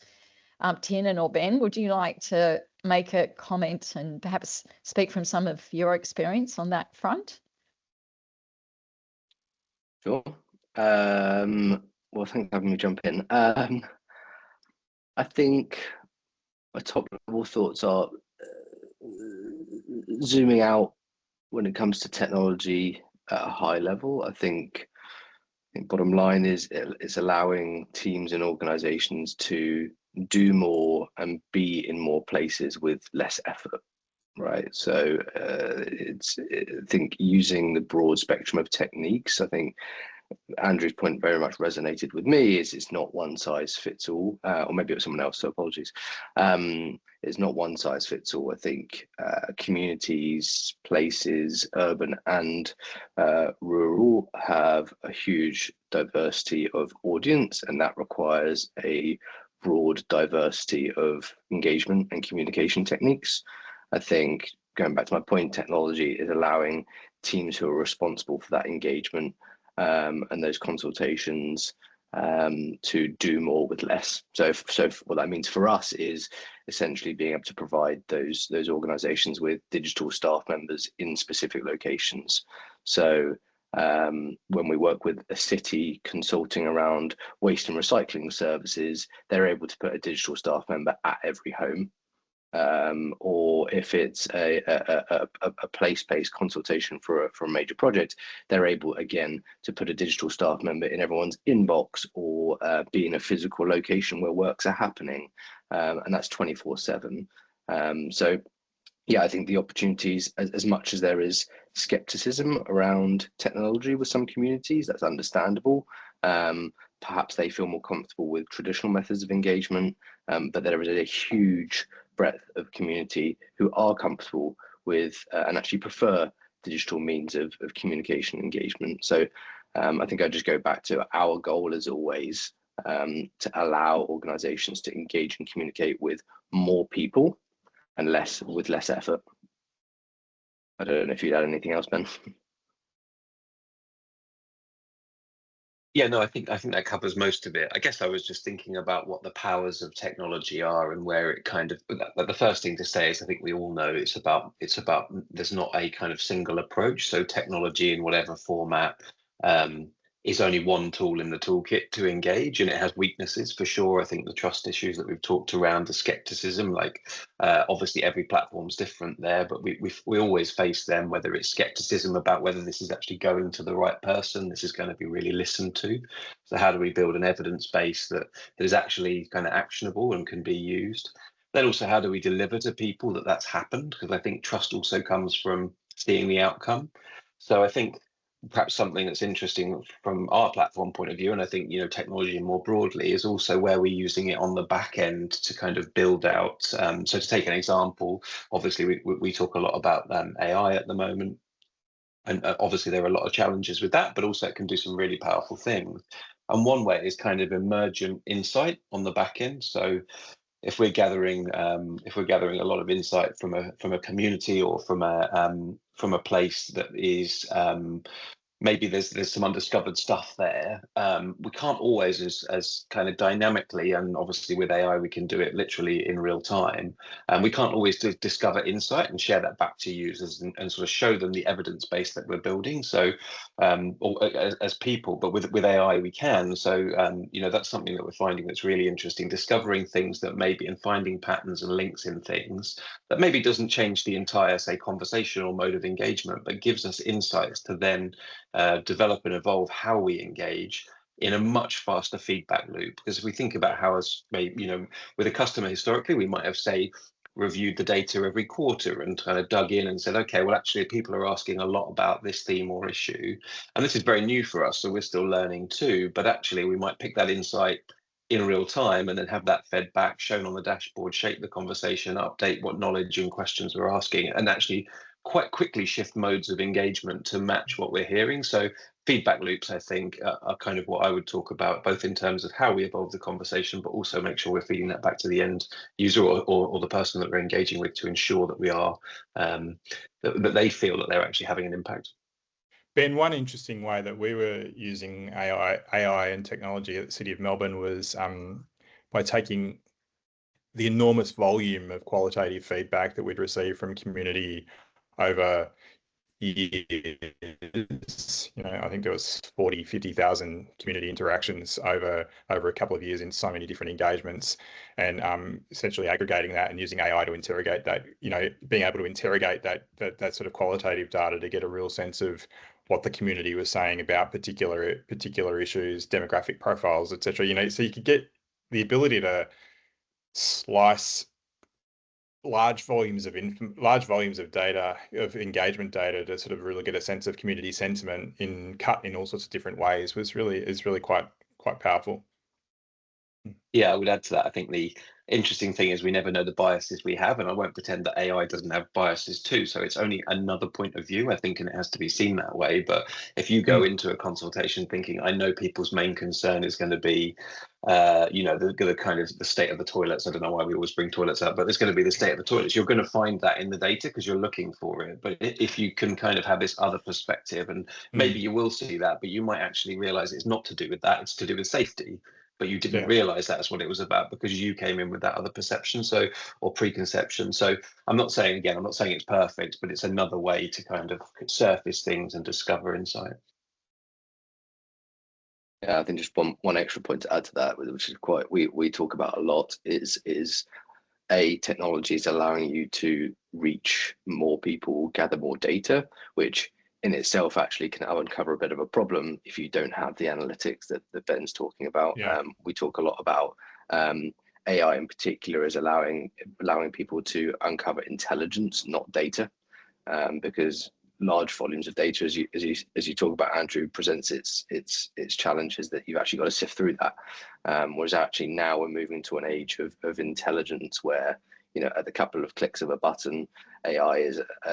Tiernan or Ben, would you like to make a comment and perhaps speak from some of your experience on that front? Sure. Well, thanks for having me jump in. I think my top level thoughts are zooming out when it comes to technology at a high level. I think bottom line is it's allowing teams and organizations to do more and be in more places with less effort, right? So I think using the broad spectrum of techniques, I think Andrew's point very much resonated with me, is it's not one size fits all, or maybe it was someone else, so apologies. It's not one size fits all. I think communities, places, urban and rural, have a huge diversity of audience, and that requires a broad diversity of engagement and communication techniques. I think, going back to my point, technology is allowing teams who are responsible for that engagement and those consultations to do more with less. So what that means for us is essentially being able to provide those organizations with digital staff members in specific locations. So when we work with a city consulting around waste and recycling services, they're able to put a digital staff member at every home. Or if it's a place-based consultation for a major project, they're able again to put a digital staff member in everyone's inbox, or be in a physical location where works are happening, and that's 24/7. So yeah, I think the opportunities, as much as there is skepticism around technology with some communities, that's understandable. Perhaps they feel more comfortable with traditional methods of engagement, but there is a huge breadth of community who are comfortable with and actually prefer digital means of communication and engagement. So I think I just go back to our goal as always, to allow organizations to engage and communicate with more people and with less effort. I don't know if you'd add anything else, Ben. Yeah, no, I think that covers most of it. I guess I was just thinking about what the powers of technology are and where it kind of, the first thing to say is I think we all know it's about there's not a kind of single approach. So technology in whatever format is only one tool in the toolkit to engage, and it has weaknesses for sure. I think the trust issues that we've talked around, the skepticism, like obviously every platform's different there, but we always face them, whether it's skepticism about whether this is actually going to the right person, this is going to be really listened to. So how do we build an evidence base that is actually kind of actionable and can be used? Then also, how do we deliver to people that that's happened? Because I think trust also comes from seeing the outcome. So I think perhaps something that's interesting from our platform point of view, and I think, you know, technology more broadly, is also where we're using it on the back end to kind of build out. So to take an example, obviously we talk a lot about AI at the moment, and obviously there are a lot of challenges with that, but also it can do some really powerful things. And one way is kind of emergent insight on the back end. So if we're gathering a lot of insight from a community, or from a place that is maybe there's some undiscovered stuff there. We can't always as kind of dynamically, and obviously with AI we can do it literally in real time. And we can't always discover insight and share that back to users and sort of show them the evidence base that we're building. So or as people, but with AI we can. So you know, that's something that we're finding that's really interesting, discovering things that maybe, and finding patterns and links in things that maybe doesn't change the entire, say, conversational mode of engagement, but gives us insights to then develop and evolve how we engage in a much faster feedback loop. Because if we think about how, as maybe, you know, with a customer historically, we might have, say, reviewed the data every quarter and kind of dug in and said, okay, well, actually people are asking a lot about this theme or issue, and this is very new for us, so we're still learning too. But actually we might pick that insight in real time and then have that fed back, shown on the dashboard, shape the conversation, update what knowledge and questions we're asking, and actually quite quickly shift modes of engagement to match what we're hearing. So feedback loops, I think, are kind of what I would talk about, both in terms of how we evolve the conversation, but also make sure we're feeding that back to the end user, or the person that we're engaging with, to ensure that we are that they feel that they're actually having an impact. Ben, one interesting way that we were using AI and technology at the City of Melbourne was by taking the enormous volume of qualitative feedback that we'd received from community over years. You know, I think there was 50,000 community interactions over a couple of years in so many different engagements, and essentially aggregating that and using AI to interrogate that, you know, being able to interrogate that sort of qualitative data to get a real sense of what the community was saying about particular issues, demographic profiles, etc. You know, so you could get the ability to slice large volumes of data, of engagement data, to sort of really get a sense of community sentiment in all sorts of different ways is really quite powerful. Yeah, I would add to that. I think the interesting thing is we never know the biases we have, and I won't pretend that AI doesn't have biases too. So it's only another point of view, I think, and it has to be seen that way. But if you go into a consultation thinking, I know people's main concern is going to be, you know, the kind of the state of the toilets. I don't know why we always bring toilets up, but it's going to be the state of the toilets. You're going to find that in the data because you're looking for it. But if you can kind of have this other perspective, and maybe you will see that, but you might actually realize it's not to do with that, it's to do with safety. But you didn't realize that's what it was about because you came in with that other perception, so, or preconception. So I'm not saying it's perfect, but it's another way to kind of surface things and discover insight. Yeah, I think just one extra point to add to that, which is quite we talk about a lot, is technology is allowing you to reach more people, gather more data, which in itself actually can uncover a bit of a problem if you don't have the analytics that Ben's talking about. Yeah. We talk a lot about AI in particular is allowing people to uncover intelligence, not data, because large volumes of data, as you talk about, Andrew, presents its challenges that you've actually got to sift through that. Whereas actually now we're moving to an age of intelligence where, you know, at the couple of clicks of a button, AI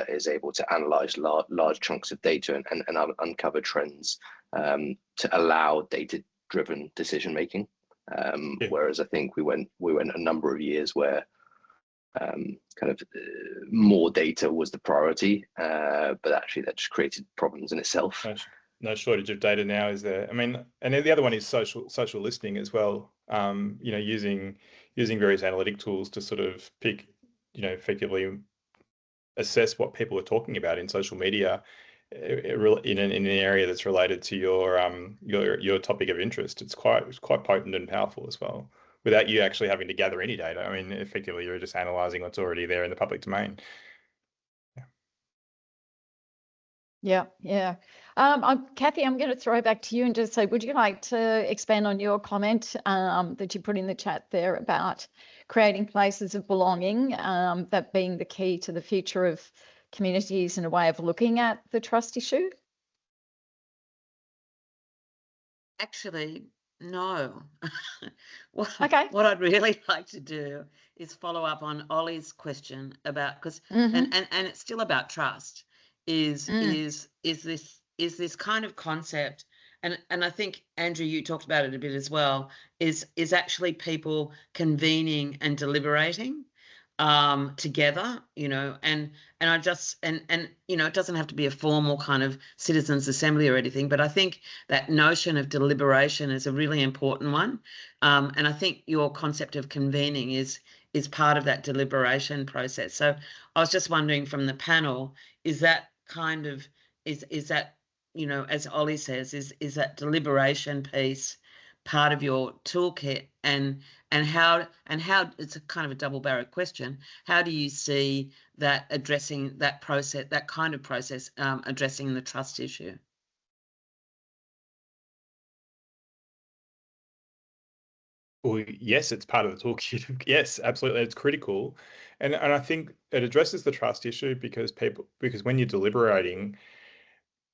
is able to analyze large chunks of data and uncover trends to allow data-driven decision making. Whereas I think we went a number of years where more data was the priority, but actually that just created problems in itself. No shortage of data now, is there? I mean, and the other one is social listening as well. You know, using various analytic tools to sort of pick, you know, effectively assess what people are talking about in social media in an area that's related to your topic of interest. It's quite potent and powerful as well, without you actually having to gather any data. I mean, effectively, you're just analysing what's already there in the public domain. Yeah. Kathy, I'm going to throw back to you and just say, would you like to expand on your comment that you put in the chat there about creating places of belonging, that being the key to the future of communities and a way of looking at the trust issue? Actually, no. What Okay. what I'd really like to do is follow up on Ollie's question about, because Mm-hmm. and it's still about trust, is this kind of concept, and I think, Andrew, you talked about it a bit as well, is actually people convening and deliberating together, and I just, and it doesn't have to be a formal kind of citizens assembly or anything, but I think that notion of deliberation is a really important one, and I think your concept of convening is part of that deliberation process. So I was just wondering from the panel, is that kind of, is that, as Ollie says, is that deliberation piece part of your toolkit, and how it's a kind of a double-barreled question. How do you see that addressing that process, that kind of process, addressing the trust issue? Well, yes, it's part of the toolkit. Yes, absolutely, it's critical, and I think it addresses the trust issue because when you're deliberating,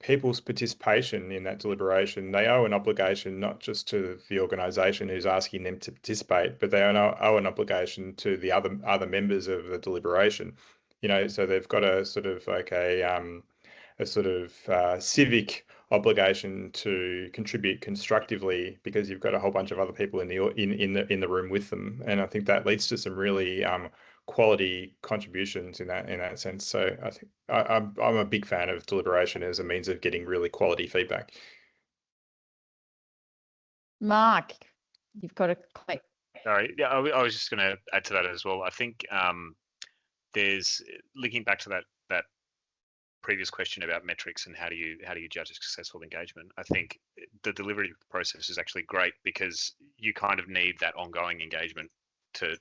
people's participation in that deliberation, they owe an obligation not just to the organisation who's asking them to participate, but they owe an obligation to the other members of the deliberation. So they've got a sort of like a sort of civic obligation to contribute constructively, because you've got a whole bunch of other people in the room with them, and I think that leads to some really quality contributions in that sense. So I think I'm a big fan of deliberation as a means of getting really quality feedback. Mark, you've got a click. Sorry, yeah, I was just going to add to that as well. I think there's, linking back to that previous question about metrics and how do you judge a successful engagement. I think the delivery process is actually great because you kind of need that ongoing engagement to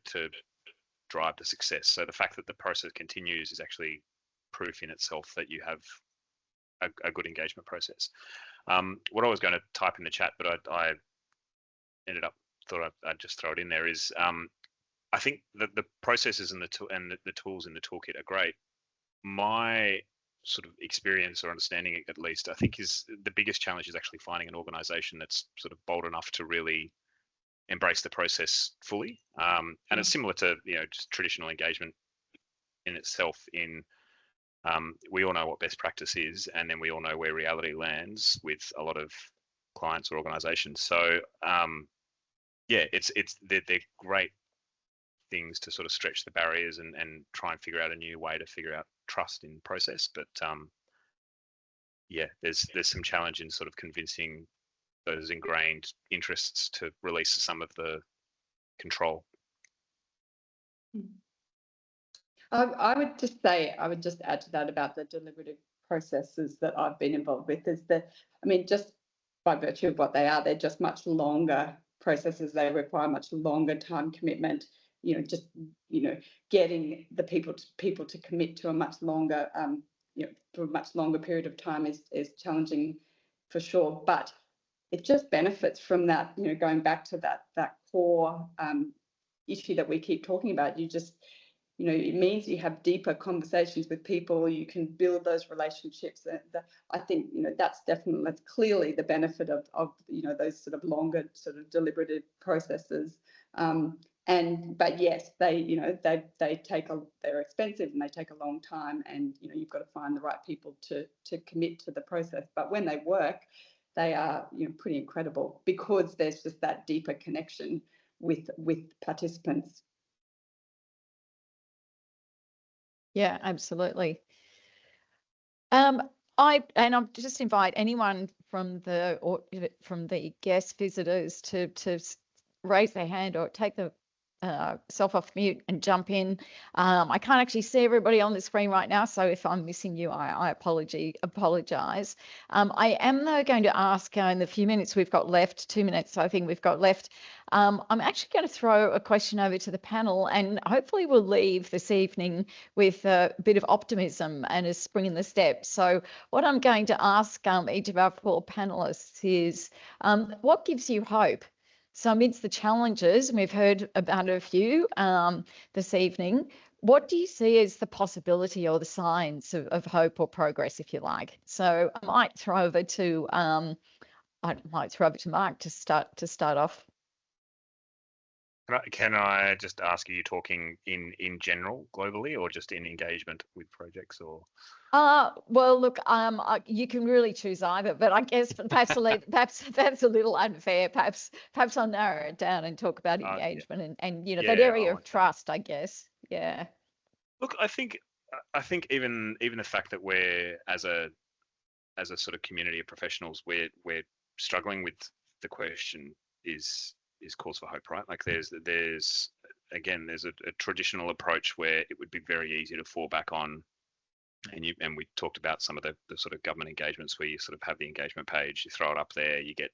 drive the success. So the fact that the process continues is actually proof in itself that you have a good engagement process. What I was going to type in the chat, but I ended up thought I'd just throw it in there, is I think that the processes and the tools in the toolkit are great. My sort of experience or understanding, at least, I think is the biggest challenge is actually finding an organization that's sort of bold enough to really embrace the process fully. And it's similar to just traditional engagement in itself. We all know what best practice is, and then we all know where reality lands with a lot of clients or organizations. So they're great things to sort of stretch the barriers and try and figure out a new way to figure out trust in process. But there's some challenge in sort of convincing those ingrained interests to release some of the control. I would just add to that about the deliberative processes that I've been involved with, is that, just by virtue of what they are, they're just much longer processes. They require much longer time commitment. Getting the people to commit to a much longer, for a much longer period of time is challenging for sure. But it just benefits from that, going back to that core issue that we keep talking about. It means you have deeper conversations with people. You can build those relationships. I think that's clearly the benefit of those sort of longer sort of deliberative processes. But yes, they're expensive and they take a long time, and you've got to find the right people to commit to the process. But when they work, they are pretty incredible, because there's just that deeper connection with participants. Yeah, absolutely. I'll just invite anyone from the guest visitors to raise their hand or take the self off mute and jump in. I can't actually see everybody on the screen right now, so if I'm missing you, I apologize. I am though going to ask in the few minutes we've got left, 2 minutes I think we've got left, I'm actually going to throw a question over to the panel, and hopefully we'll leave this evening with a bit of optimism and a spring in the step. So what I'm going to ask each of our 4 panelists is, what gives you hope? So amidst the challenges, and we've heard about a few this evening, what do you see as the possibility or the signs of hope or progress, if you like? So I might throw over to I'd like to throw it to Mark to start off. Can I just ask, are you talking in general globally, or just in engagement with projects, or? Well, look, you can really choose either, but I guess perhaps that's a little unfair. Perhaps I'll narrow it down and talk about engagement and that area of trust, I guess. Yeah. Look, I think even the fact that we're as a sort of community of professionals, we're struggling with the question is cause for hope, right? Like there's a traditional approach where it would be very easy to fall back on, and we talked about some of the sort of government engagements where you sort of have the engagement page, you throw it up there, you get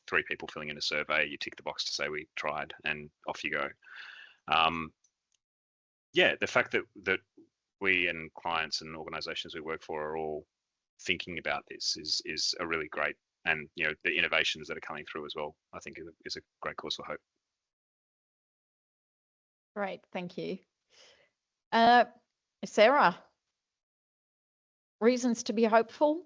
3 people filling in a survey, you tick the box to say we tried, and off you go. The fact that we and clients and organizations we work for are all thinking about this is a really great, and the innovations that are coming through as well, I think is a great cause for hope. Great, thank you. Sarah, reasons to be hopeful?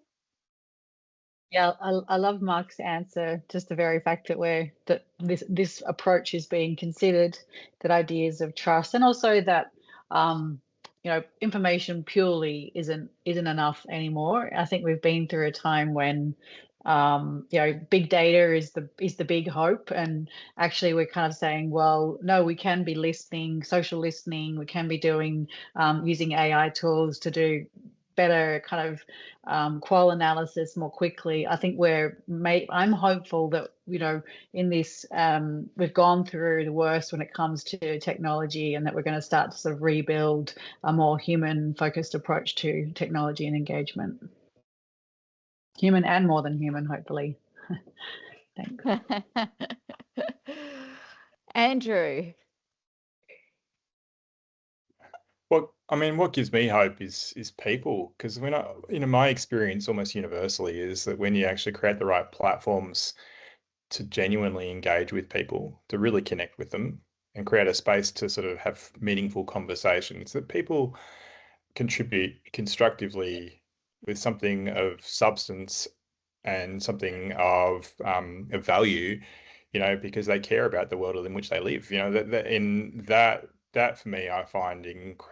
Yeah, I love Mark's answer. Just the very fact that this approach is being considered, that ideas of trust, and also that information purely isn't enough anymore. I think we've been through a time when big data is the big hope, and actually we're kind of saying, well, no, we can be listening, social listening, we can be doing using AI tools to do better kind of qual analysis more quickly. I think I'm hopeful that in this we've gone through the worst when it comes to technology, and that we're going to start to sort of rebuild a more human focused approach to technology and engagement. Human and more than human, hopefully. Thanks. Andrew. Well, I mean, what gives me hope is people, because my experience almost universally is that when you actually create the right platforms to genuinely engage with people, to really connect with them and create a space to sort of have meaningful conversations, that people contribute constructively with something of substance and something of value, because they care about the world in which they live. That for me, I find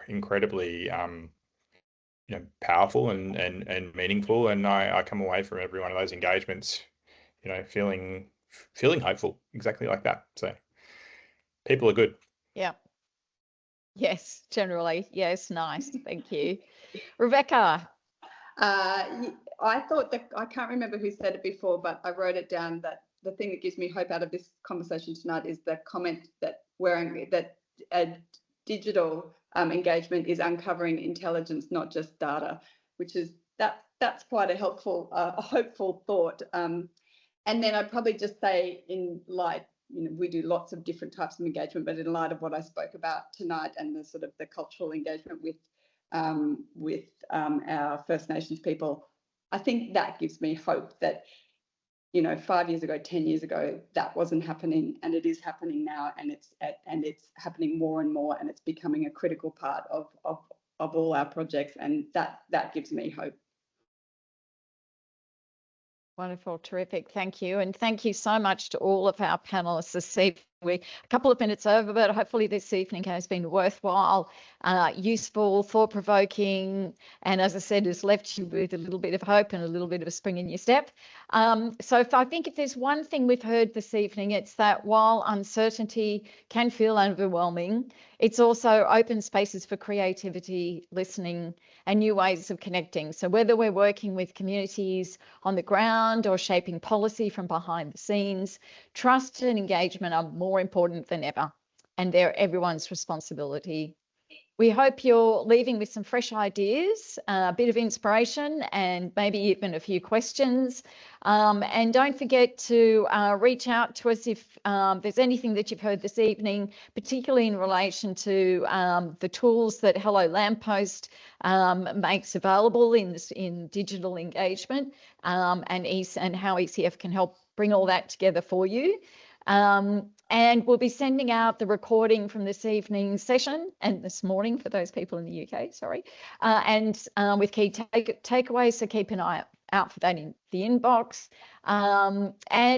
incredibly powerful and meaningful, and I come away from every one of those engagements, feeling hopeful, exactly like that. So people are good. Yeah. Yes, generally. Yes, nice. Thank you. Rebecca. I thought that, I can't remember who said it before, but I wrote it down, that the thing that gives me hope out of this conversation tonight is the comment that digital engagement is uncovering intelligence, not just data, which is that's quite a helpful, a hopeful thought. And then I'd probably just say, in light, we do lots of different types of engagement, but in light of what I spoke about tonight and the sort of the cultural engagement with our First Nations people, I think that gives me hope that 5 years ago, 10 years ago, that wasn't happening, and it is happening now, and it's happening more and more, and it's becoming a critical part of all our projects, and that gives me hope. Wonderful, terrific, thank you, and thank you so much to all of our panelists this evening. We're a couple of minutes over, but hopefully this evening has been worthwhile, useful, thought-provoking, and as I said, has left you with a little bit of hope and a little bit of a spring in your step. So I think if there's one thing we've heard this evening, it's that while uncertainty can feel overwhelming, it's also open spaces for creativity, listening, and new ways of connecting. So whether we're working with communities on the ground or shaping policy from behind the scenes, trust and engagement are more important than ever, and they're everyone's responsibility. We hope you're leaving with some fresh ideas, a bit of inspiration, and maybe even a few questions. And don't forget to reach out to us if there's anything that you've heard this evening, particularly in relation to the tools that Hello Lamppost makes available in digital engagement, and how ECF can help bring all that together for you. And we'll be sending out the recording from this evening's session, and this morning for those people in the UK, sorry, and with key takeaways, so keep an eye out for that in the inbox. And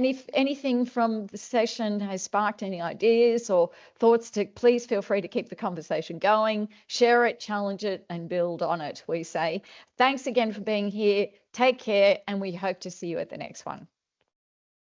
if anything from the session has sparked any ideas or thoughts, please feel free to keep the conversation going, share it, challenge it, and build on it. We say thanks again for being here. Take care, and we hope to see you at the next one.